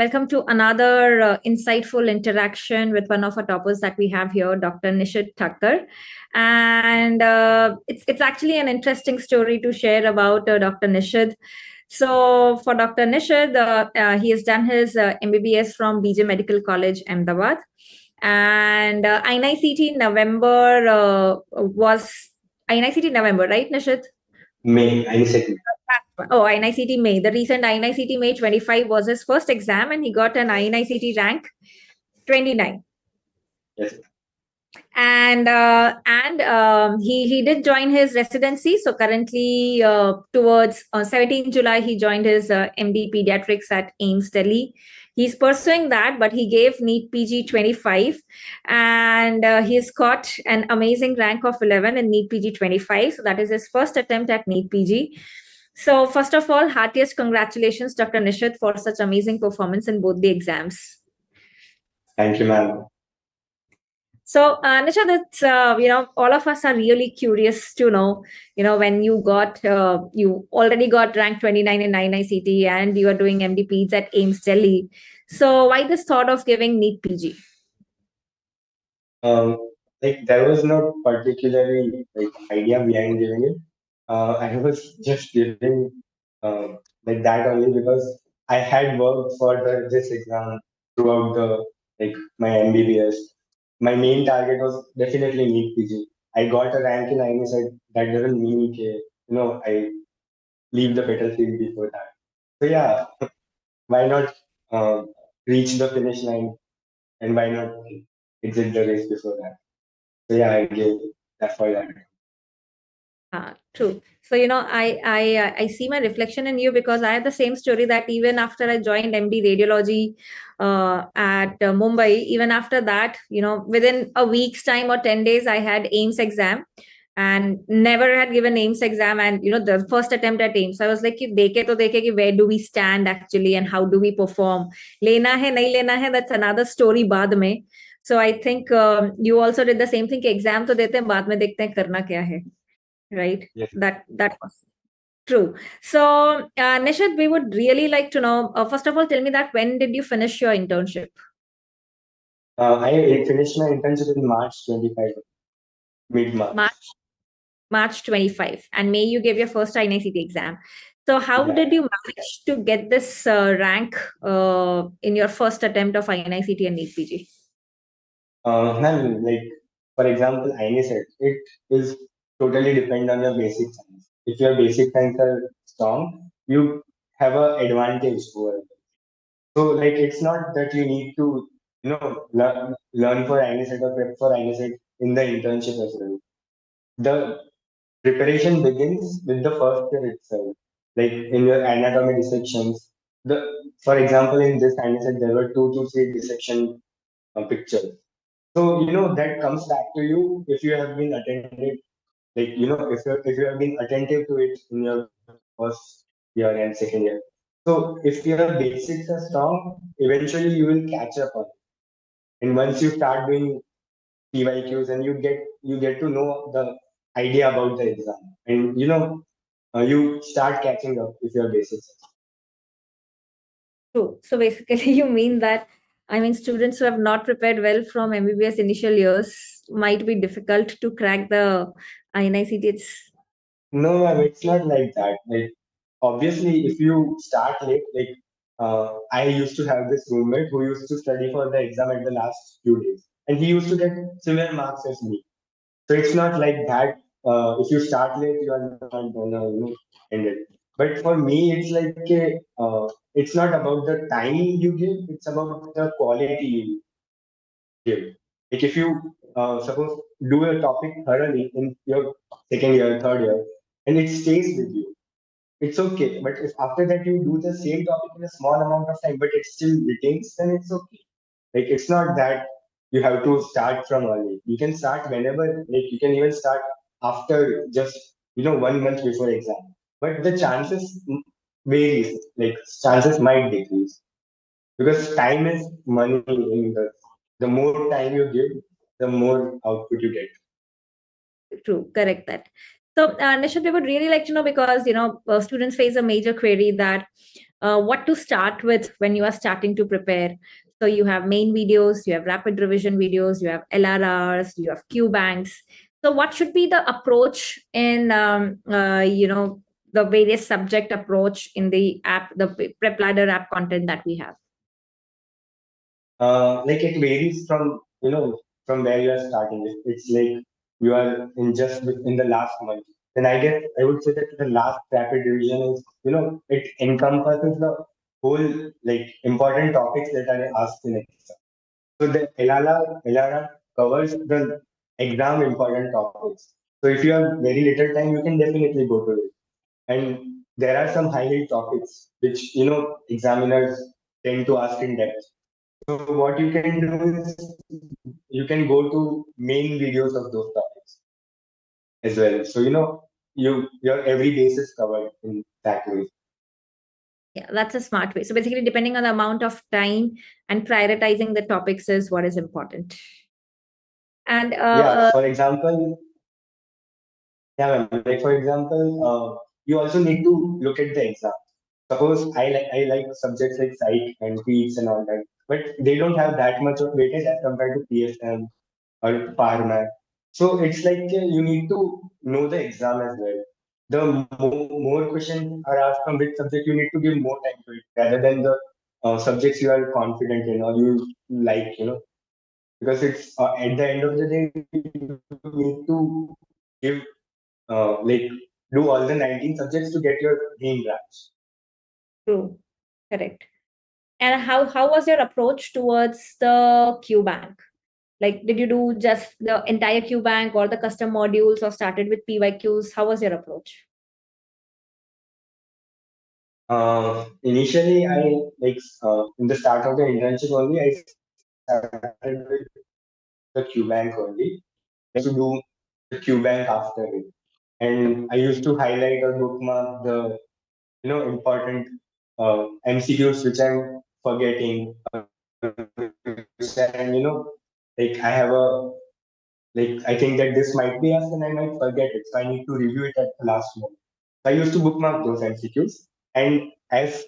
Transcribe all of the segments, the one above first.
Welcome to another insightful interaction with one of our toppers that we have here, Dr. Nishid Thakkar. And it's actually an interesting story to share about Dr. Nishid. So for Dr. Nishid, he has done his MBBS from BJ Medical College, Ahmedabad. And INI-CET November was INI-CET November, right, Nishid? May, INICET. Oh, INI-CET May. The recent INI-CET May 25 was his first exam, and he got an INI-CET rank 29. Yes. And he did join his residency. So currently, towards 17 July, he joined his MD Pediatrics at AIIMS Delhi. He's pursuing that, but he gave NEET PG 25, and he's got an amazing rank of 11 in NEET PG 25. So that is his first attempt at NEET PG. So first of all, heartiest congratulations, Dr. Nishid, for such amazing performance in both the exams. Thank you, ma'am. So, Nishid, it's, all of us are really curious to know, when you already got rank 29 in INI-CET and you are doing MD Peds at AIIMS Delhi. So why this thought of giving NEET PG? There was no particularly idea behind giving it. I was just giving that only because I had worked for this exam throughout my MBBS. My main target was definitely NEET PG. I got a rank in INI-CET. That doesn't mean I leave the battlefield before that. So yeah, why not reach the finish line, and why not exit the race before that? So yeah, I gave that for that. True. So, I see my reflection in you because I had the same story that even after I joined MD Radiology at Mumbai, even after that, within a week's time or 10 days, I had AIIMS exam and never had given AIIMS exam. And, the first attempt at AIIMS, I was like, deke to deke ki where do we stand actually and how do we perform? Lena hai, nahi lena hai, that's another story baad mein. So I think you also did the same thing. Exam to dete hain, baad mein dekhte hain karna kya hai. Right? Yes. That was true. So, Nishid, we would really like to know, first of all, tell me that when did you finish your internship? I finished my internship in March 25, mid-March. March 25. And May you gave your first INI-CET exam. So how did you manage to get this rank in your first attempt of INI-CET and NEET PG? Ma'am, for example, INI-CET, it is totally depend on your basic science. If your basic science are strong, you have an advantage over it. So it's not that you need to learn for INI-CET or prep for INI-CET in the internship as well. The preparation begins with the first year itself. Like in your anatomy dissections, for example, in this INI-CET, there were 2 to 3 dissection pictures. So that comes back to you if you have been attended, if you have been attentive to it in your first year and second year. So if your basics are strong, eventually you will catch up on it. And once you start doing PYQs and you get to know the idea about the exam, and you start catching up with your basics. True. So basically, you mean that students who have not prepared well from MBBS initial years might be difficult to crack the INI-CET. No, it's not like that. Obviously, if you start late, I used to have this roommate who used to study for the exam at the last few days, and he used to get similar marks as me. So it's not like that. If you start late, you are not gonna end it. But for me, it's it's not about the time you give; it's about the quality you give. Like if you suppose do a topic thoroughly in your second year, third year, and it stays with you, it's okay. But if after that you do the same topic in a small amount of time, but it still retains, then it's okay. It's not that you have to start from early. You can start whenever. You can even start after just 1 month before exam. But the chances varies. Chances might decrease because time is money. The more time you give, the more output you get. True, correct that. So, Nishid, we would really like to know because, students face a major query that what to start with when you are starting to prepare. So you have main videos, you have rapid revision videos, you have LRRs, you have Qbanks. So what should be the approach in the various subject approach in the app, the PrepLadder app content that we have? Like it varies from from where you are starting. It's like you are in just in the last month. Then I guess I would say that the last rapid revision is it encompasses the whole like important topics that are asked in exam. So the LRR covers the exam important topics. So if you have very little time, you can definitely go to it. And there are some highlight topics which examiners tend to ask in depth. So what you can do is you can go to main videos of those topics as well. So your every base is covered in that way. Yeah, that's a smart way. So basically, depending on the amount of time and prioritizing the topics is what is important. And Yeah, for example, like for example, you also need to look at the exam. Suppose I like subjects like psych and PEs and all that, but they don't have that much of weightage as compared to PSM or pharma. So it's like you need to know the exam as well. The more questions are asked from which subject, you need to give more time to it rather than the subjects you are confident in or you like, because it's at the end of the day, you need to give like do all the 19 subjects to get your main branch. true, correct. And how was your approach towards the Qbank? Like, did you do just the entire Qbank or the custom modules, or started with PYQs? How was your approach? Initially, I like in the start of the internship only, I started with the Qbank only. To do the Qbank after it, and I used to highlight or bookmark the important MCQs which I'm forgetting, and like I have a like I think that this might be asked and I might forget it, so I need to review it at the last moment. So I used to bookmark those MCQs, and as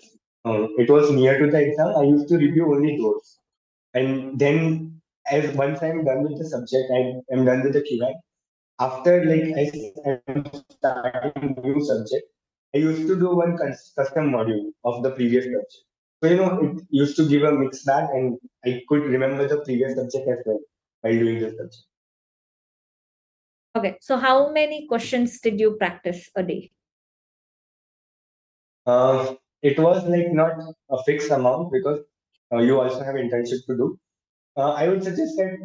it was near to the exam, I used to review only those. And then, as once I'm done with the subject, I am done with the QI. After like am starting new subject, I used to do one custom module of the previous subject. So it used to give a mixed bag, and I could remember the previous subject as well while doing this subject. Okay, so how many questions did you practice a day? It was like not a fixed amount because you also have internship to do. I would suggest that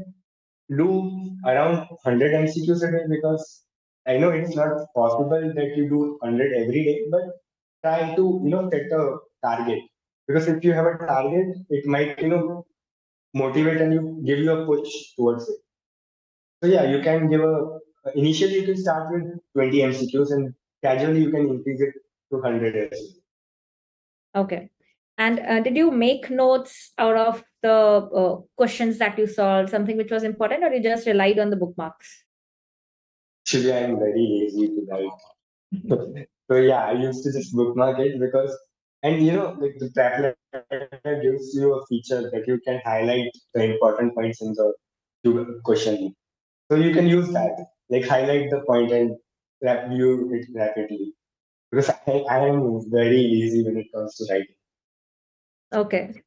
do around 100 MCQs a day because I know it's not possible that you do 100 every day, but try to set a target, because if you have a target, it might motivate and you give you a push towards it. So yeah, you can give a initially you can start with 20 MCQs and gradually you can increase it to 100 MCQs. Okay. And did you make notes out of the questions that you solved, something which was important, or you just relied on the bookmarks? Actually, I'm very lazy to write. So yeah, I used to just bookmark it because, and like the PrepLadder gives you a feature that you can highlight the important points in the question. So you can use that, like highlight the point and review it rapidly. Because I am very lazy when it comes to writing. Okay.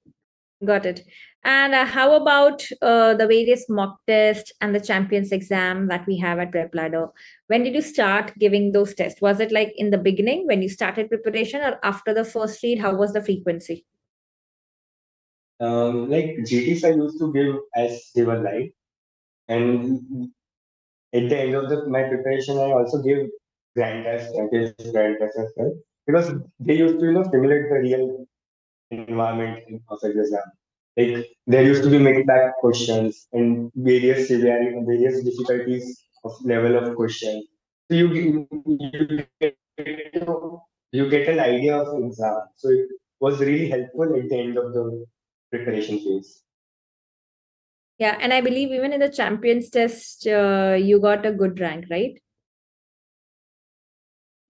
Got it. And how about the various mock tests and the champions exam that we have at PrepLadder? When did you start giving those tests? Was it like in the beginning when you started preparation, or after the first read? How was the frequency? Like GTs I used to give as they were live, and at the end of my preparation, I also give grand tests, champions grand tests as well, because they used to simulate the real environment of the exam. Like there used to be mixed bag questions and various severity, various difficulties of level of questions. So you get an idea of exam. So it was really helpful at the end of the preparation phase. Yeah, and I believe even in the champions test, you got a good rank, right?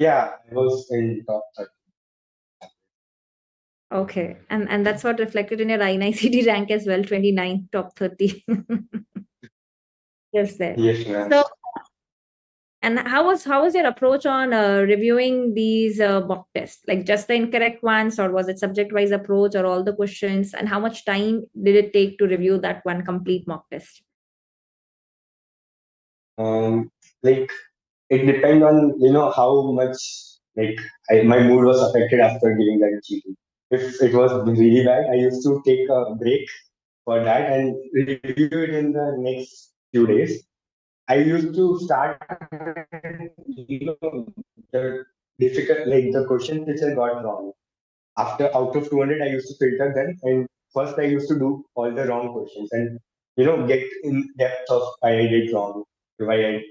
Yeah, I was in top 30. Okay. And that's what reflected in your INI-CET rank as well, 29, top 30. Just there. Yes, ma'am. So, and how was your approach on reviewing these mock tests? Like just the incorrect ones, or was it subject-wise approach, or all the questions? And how much time did it take to review that one complete mock test? Like it depends on how much like my mood was affected after giving that cheating. If it was really bad, I used to take a break for that and review it in the next few days. I used to start, the difficult, like the questions which I got wrong. After out of 200, I used to filter them, and first I used to do all the wrong questions and get in depth of why I did wrong, why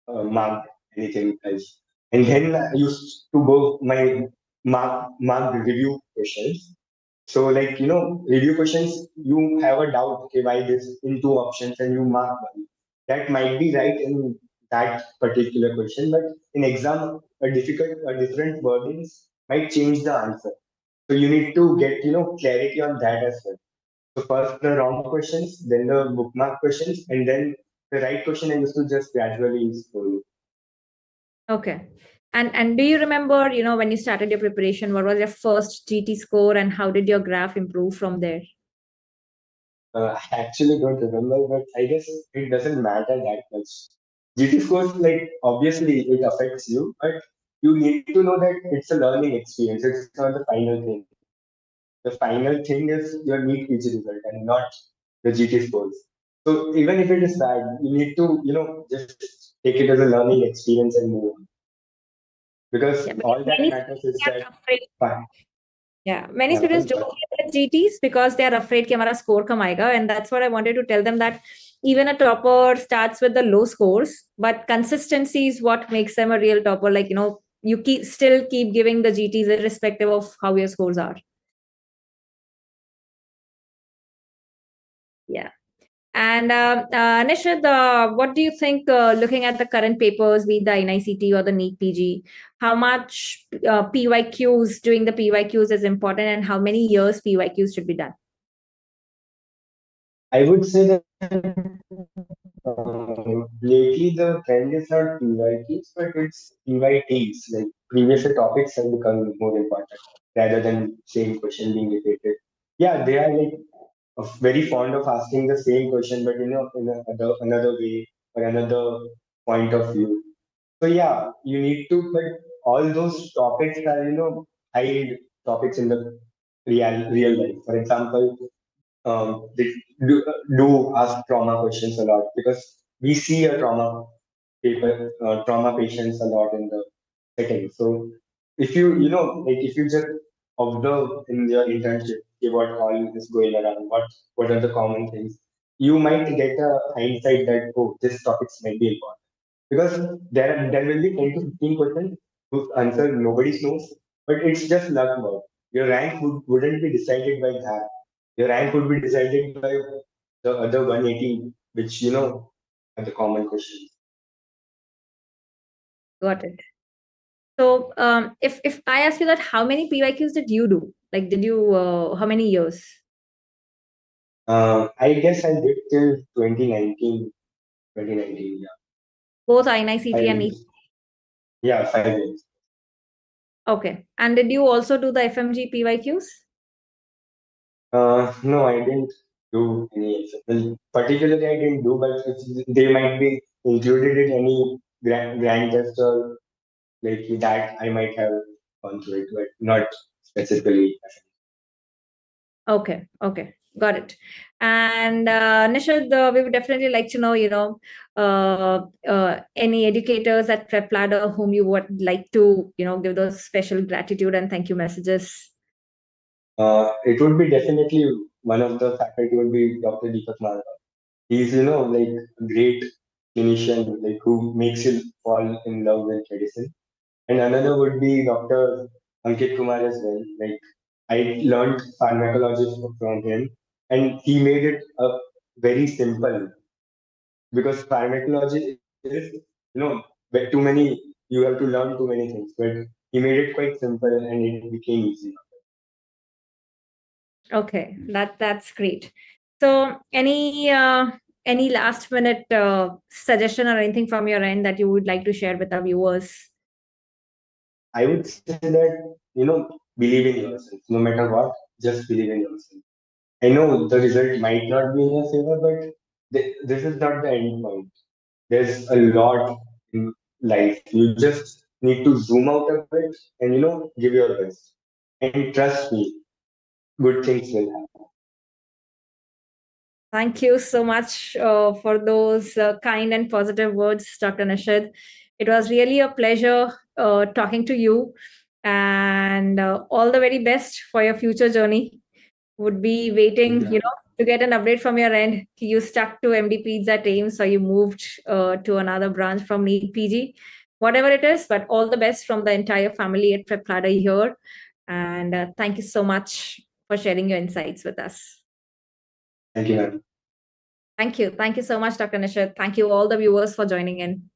I marked anything else, and then I used to go my mark review questions. So like review questions, you have a doubt, okay, why this in two options, and you mark one. That might be right in that particular question, but in exam, a different wordings might change the answer. So you need to get clarity on that as well. So first the wrong questions, then the bookmark questions, and then the right question I used to just gradually scroll. Okay. And do you remember, when you started your preparation, what was your first GT score and how did your graph improve from there? I actually don't remember, but I guess it doesn't matter that much. GT scores, like obviously it affects you, but you need to know that it's a learning experience. It's not the final thing. The final thing is your NEET PG result and not the GT scores. So even if it is bad, you need to, just take it as a learning experience and move on. Because Yeah, because all that many matters students is that, are afraid. fine. Yeah, many Yeah, students fine, don't get GTs because they are afraid कि हमारा score कम आएगा, and that's what I wanted to tell them, that even a topper starts with the low scores, but consistency is what makes them a real topper. Like you still keep giving the GTs irrespective of how your scores are. Yeah. And Nishid, what do you think, looking at the current papers, be it the INI-CET or the NEET PG, how much PYQs, doing the PYQs is important, and how many years PYQs should be done? I would say that lately the trend is not PYTs, but it's PYTs. Like previous topics have become more important rather than same question being repeated. Yeah, they are like very fond of asking the same question, but in another way or another point of view. So yeah, you need to, but all those topics are hide topics in the real life. For example, they do ask trauma questions a lot because we see a trauma patients a lot in the setting. So if like if you just observe in your internship, okay, what all is going around, what are the common things, you might get a hindsight that, oh, this topics might be important because there will be 10 to 15% whose answer nobody knows, but it's just luck about. Your rank wouldn't be decided by that. Your rank would be decided by the other 180, which are the common questions. Got it. So, if I ask you that, how many PYQs did you do? Like, did you how many years? I guess I did till 2019. 2019, yeah. Both INI-CET and NEET. 5 years. Yeah, 5 years. Okay. And did you also do the FMG PYQs? No, I didn't do any. Well, particularly, I didn't do, but they might be included in any grand test or like that. I might have gone through it, but not specifically. Okay, okay, got it. And Nishad, we would definitely like to know, any educators at PrepLadder whom you would like to, give those special gratitude and thank you messages. It would be definitely one of the faculty would be Dr. Deepak Malwa. He's like a great clinician, like who makes you fall in love with medicine. And another would be Dr. Ankit Kumar as well. Like I learned pharmacology from him, and he made it very simple because pharmacology is but too many, you have to learn too many things, but he made it quite simple and it became easy. Okay, that's great. So, any last minute suggestion or anything from your end that you would like to share with our viewers? I would say that, believe in yourself. No matter what, just believe in yourself. I know the result might not be in your favor, but this is not the end point. There's a lot in life. You just need to zoom out of it and, give your best. And trust me, good things will happen. Thank you so much for those kind and positive words, Dr. Nishid. It was really a pleasure talking to you, and all the very best for your future journey. Would be Thank waiting, you. to get an update from your end. You stuck to MD Peds at Ames, or you moved to another branch from NEET PG, whatever it is. But all the best from the entire family at PrepLadder here. And thank you so much for sharing your insights with us. Thank you, ma'am. Thank you. Thank you so much, Dr. Nishad. Thank you, all the viewers, for joining in.